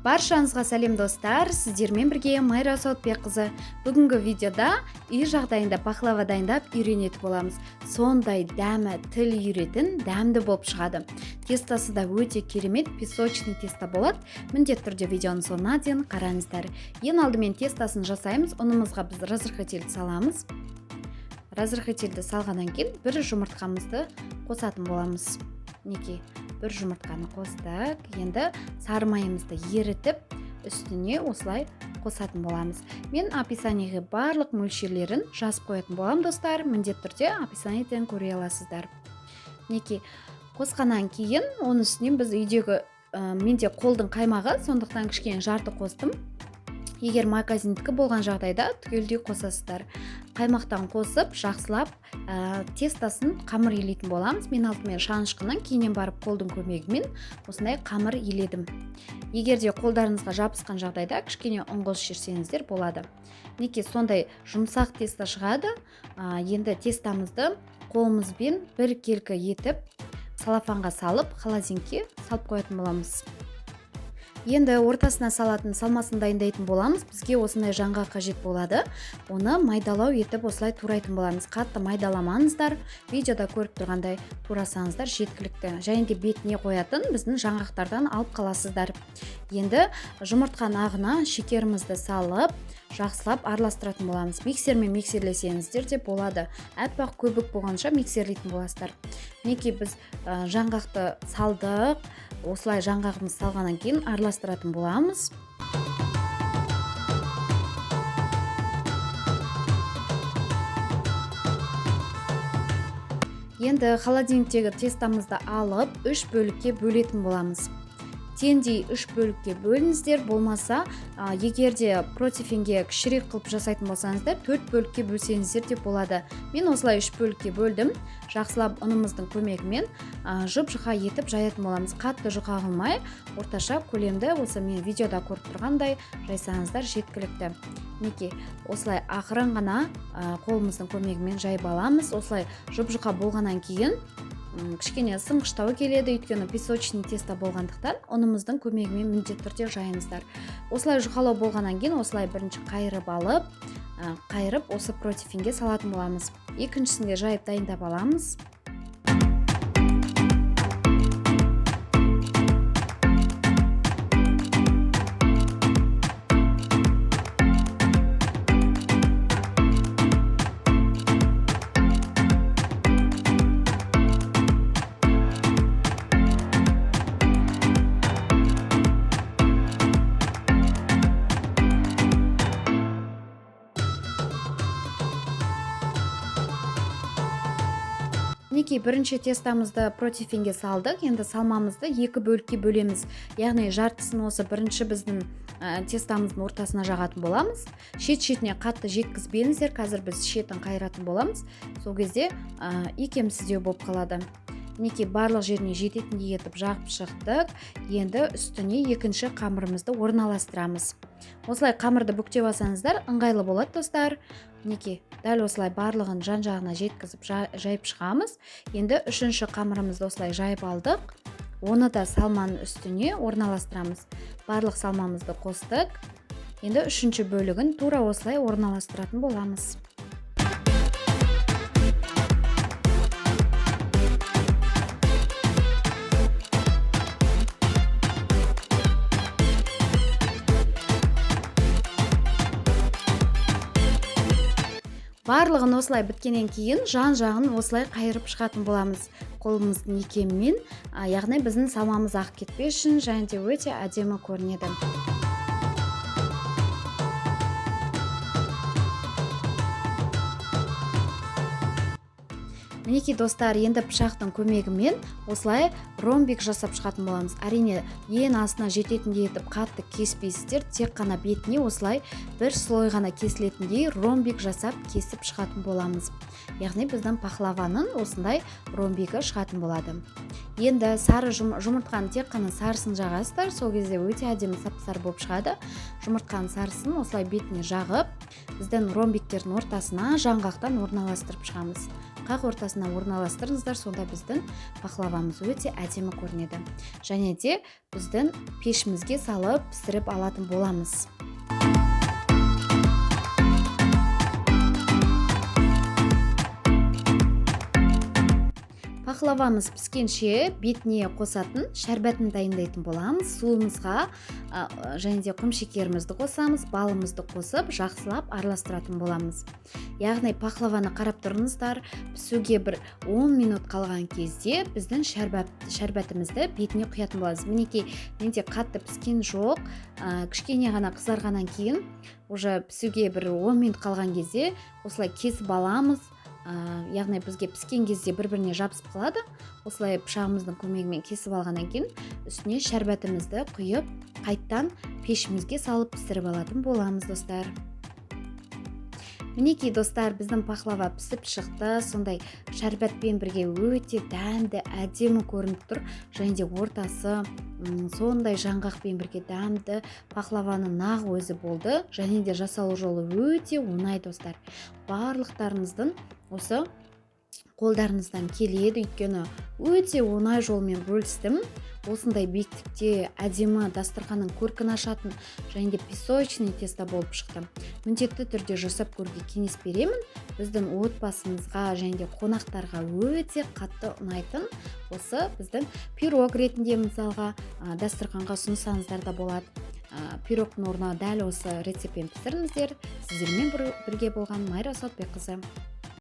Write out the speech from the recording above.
Баршаңызға сәлем достар, сіздермен бірге Майра Сауытбекқызы. Бүгінгі видеода үй жағдайында бақлава дайындап үйренетін боламыз. Сондай дәмі тіл үйретін дәмді болып шығады. Тестасы да өте керемет, песочный теста болады. Міндетті түрде видеоның соңына дейін қараңыздар. Ең алдымен тестасын жасаймыз. Ұнымызға біз разрыхлитель саламыз. Разрыхлительді салғаннан кейін бір жұмыртқамызды қосатын боламыз. Неке, бір жұмыртқаны қостық. Енді сары майымызды ерітіп, үстіне осылай қосатын боламыз. Мен описаниеге барлық мөлшерлерін жазып қоятын болам, достар. Міндетті түрде описаниеден көре аласыздар. Неке, қосқаннан кейін, оның үстіне біз үйдегі менде қолдың қаймағы, сондықтан кішкене жарты қостым. Егер магазиндікі болған жағдайда түгелдей қосасыздар. Қаймақтан қосып, жақсылап тестасын қамыр елейтін боламыз. Мен алдымен шанышқынан кейіннен барып қолдың көмегімен осындай қамыр еледім. Егер де қолдарыңызға жабысқан жағдайда кішкене ұн қосып болады. Неке, сондай жұмсақ теста шығады. Енді тестамызды қолымызбен бір келкі етіп, салафанға салып, холодильникке салып қоятын боламыз. Енді ортасына салатын салмасын дайындайтын боламыз. Бізге осындай жаңға қажет болады. Оны майдалау етіп осылай турайтын боламыз. Қатты майдаламаңыздар. Видеода көріп тұрғандай турасаңыздар жеткілікті. Және де бетіне қоятын біздің жаңғақтардан алып қаласыздар. Енді жұмыртқан ағына шекерімізді салып, жақсылап араластыратын боламыз. Миксермен миксерлесеңіздер де болады. Әппақ көбік болғанша миксерлейтін боласыздар. Неке, біз жаңғақты салдық. Осылай жаңғағымыз салғаннан кейін араластыратын боламыз. Енді холодильниктегі тестамызды алып, 3 бөлікке бөлетін боламыз. Теңдей 3 бөлікке бөліңіздер, болмаса, егерде противенге кішірек қылып жасайтын болсаңыздар, 4 бөлікке бөлсеңіздер де болады. Мен осылай 3 бөлікке бөлдім. Жақсылап ұнымыздың көмегімен жұп-жұқа етіп жаятын боламыз. Қатты жұқа қылмай, орташа көлемді осы мен видеода көріп тұрғандай жайсаңыздар жеткілікті. Неке, осылай ақырын ғана қолымыздың көмегімен жайып аламыз. Осылай жұп-жұқа болғаннан кейін кішкене сынғыштау келеді, өйткені песочный теста болғандықтан ұнымыздың көмегімен міндетті түрде жайыңыздар. Осылай жұқалау болғаннан кейін осылай бірінші қайырып алып, осы противенге салатын боламыз. Екіншісінде жайып дайындап аламыз. Неке, бірінші тестамызды противенге салдық. Енді салмамызды 2 бөлікке бөлеміз. Яғни жартысын осы бірінші біздің тестамыздың ортасына жағатын боламыз. Шет-шетіне қатты жеткізбеңіздер. Қазір біз шетін қайыратын боламыз. Сол кезде икемсіздеу болып қалады. Неке, барлық жеріне жететіндей етіп жағып шықтық. Енді үстіне екінші қамырымызды орналастырамыз. Осылай қамырды бүктеп алсаңыздар ыңғайлы болады, достар. Неке, дәл осылай барлығын жан-жағына жеткізіп жайып шығамыз. Енді үшінші қамырымызды осылай жайып алдық. Оны да салманың үстіне орналастырамыз. Барлық салмамызды қостық. Енді үшінші бөлігін тура осылай орналастыратын боламыз. Барлығын осылай біткеннен кейін жан-жағын осылай қайырып шығатын боламыз қолымыздың икемімен, яғни біздің салмамыз ағып кетпес үшін, және де өте әдемі көрінеді. Мінекей, достар, енді пышақтың көмегімен осылай ромбик жасап шығатын боламыз. Әрине, ең астына жететіндей етіп қатты кеспейсіздер, тек қана бетіне осылай бір слой ғана кесілетіндей ромбик жасап кесіп шығатын боламыз. Яғни біздің пахлаваның осындай ромбигі шығатын болады. Енді сары жұмыртқаны тек қана сарысын жағасыздар, сол кезде өте әдемі сап-сары болып шығады. Жұмыртқаның сарысын осылай бетіне жағып, біздің ромбиктердің ортасына жаңғақтан орналастырып шығамыз. қақ ортасына орналастырыңыздар, сонда біздің пахлавамыз өте әдемі көрінеді. Және де біздің пешімізге салып пісіріп алатын боламыз. Пахлавамыз піскенше бетіне қосатын шәрбәтін дайындайтын боламыз. Суымызға және де құмшекерімізді қосамыз, балымызды қосып, жақсылап араластыратын боламыз. Яғни пахлаваны қарап тұрыңыздар, пісуге бір 10 минут қалған кезде біздің шәрбәтімізді бетіне құятын боламыз. Мінекей, менде қатты піскен жоқ, кішкене ғана қызарғаннан кейін, уже пісуге бір 10 минут қалған кезде осылай кесіп аламыз. Яғни бізге піскен кезде бір-біріне жабысып қалады. Осылай пышағымыздың көмегімен кесіп алғаннан кейін үстіне шәрбәтімізді құйып, қайттан пешімізге салып пісіріп алатын боламыз, достар. Мінекей, достар, біздің пахлава пісіп шықты. Сондай шәрбәтпен бірге өте дәмді, әдемі көрініп тұр. Және де ортасы сондай жаңғақпен бірге дәмді пахлаваның нақ өзі болды. Және де жасалу жолы өте оңай, достар. Барлықтарыңыздың осы қолдарыңыздан келеді, өйткені өте оңай жолмен бөлістім. Осындай биіктікте әдемі дастарханның көркін ашатын және де песочный тесто болып шықты. Міндетті түрде жасап көруге кеңес беремін. Біздің отбасымызға және де қонақтарға өте қатты ұнайтын осы біздің пирог ретінде мысалға дастарханға ұсынсаңыздар да болады. Пирогтың орнына дәл осы рецептпен пісіріңіздер. Сіздермен бірге болған Майра Сауытбекқызы.